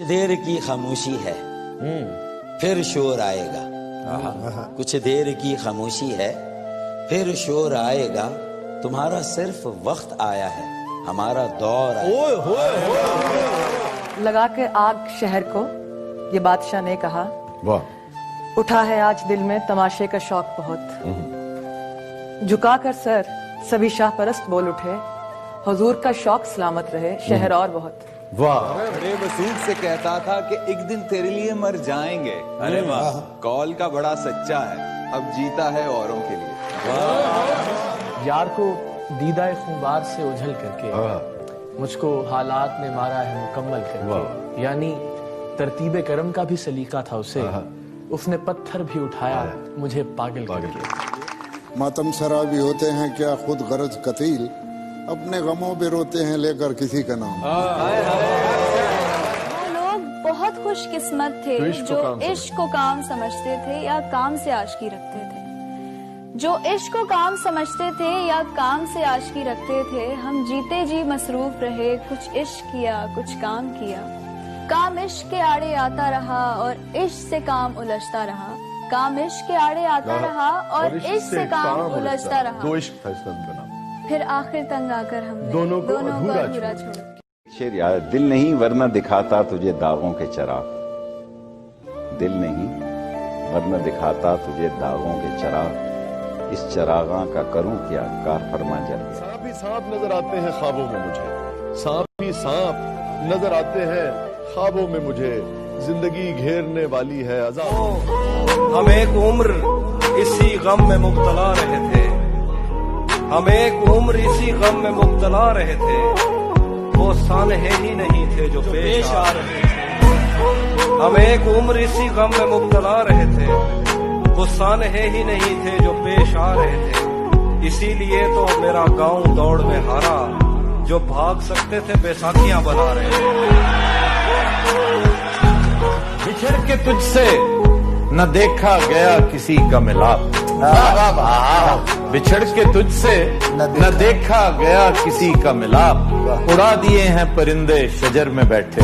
دیر کی خاموشی ہے پھر شور آئے گا، کچھ دیر کی خاموشی ہے پھر شور آئے گا، تمہارا صرف وقت آیا ہے ہمارا دور آیا۔ لگا کے آگ شہر کو یہ بادشاہ نے کہا، اٹھا ہے آج دل میں تماشے کا شوق بہت، جھکا کر سر سبھی شاہ پرست بول اٹھے، حضور کا شوق سلامت رہے شہر اور بہت۔ واہ، بڑے وسوخ سے کہتا تھا کہ ایک دن تیرے لیے مر جائیں گے، ارے واہ، کال کا بڑا سچا ہے، اب جیتا ہے اوروں کے لیے۔ یار کو دیدہ خونبار سے اجھل کر کے مجھ کو حالات نے مارا ہے مکمل کر کے، یعنی ترتیب کرم کا بھی سلیقہ تھا اسے، اس نے پتھر بھی اٹھایا مجھے پاگل کر کے۔ ماتم سرا بھی ہوتے ہیں کیا خود غرض قتیل، اپنے غموں پہ روتے ہیں لے کر کسی کا نام۔ وہ لوگ بہت خوش قسمت تھے جو عشق کو کام سمجھتے تھے یا کام سے عاشقی رکھتے تھے، جو عشق کو کام سمجھتے تھے یا کام سے عاشقی رکھتے تھے۔ ہم جیتے جی مصروف رہے، کچھ عشق کیا کچھ کام کیا، کام عشق کے آڑے آتا رہا اور عشق سے کام الجھتا رہا، کام عشق کے آڑے آتا رہا اور عشق سے کام الجھتا رہا، دو عشق فیصلہ بنا، پھر آخر تنگ آ کر ہم نے دونوں کو ادھورا چھوڑا۔ شیر یار، دل نہیں ورنہ دکھاتا تجھے داغوں کے چراغ، دل نہیں ورنہ دکھاتا تجھے داغوں کے چراغ، اس چراغاں کا کروں کیا کار فرما جل گیا۔ سانپ ہی سانپ نظر آتے ہیں خوابوں میں مجھے، سانپ ہی سانپ نظر آتے ہیں خوابوں میں مجھے، زندگی گھیرنے والی ہے عذاب۔ ہم ایک عمر اسی غم میں مبتلا رہے تھے، ہم ایک عمر اسی غم میں مبتلا رہے تھے، وہ سانحے ہی نہیں تھے جو پیش آ رہے تھے، ہم ایک عمر اسی غم میں مبتلا رہے تھے، وہ سانحے ہی نہیں تھے جو پیش آ رہے تھے، اسی لیے تو میرا گاؤں دوڑ میں ہارا، جو بھاگ سکتے تھے بیساکھیاں بنا رہے تھے۔ بچھڑ کے تجھ سے نہ دیکھا گیا کسی کا ملاپ، بچھڑ کے تجھ سے نہ دیکھا گیا کسی کا ملاپ، اڑا دیے ہیں پرندے شجر میں بیٹھے۔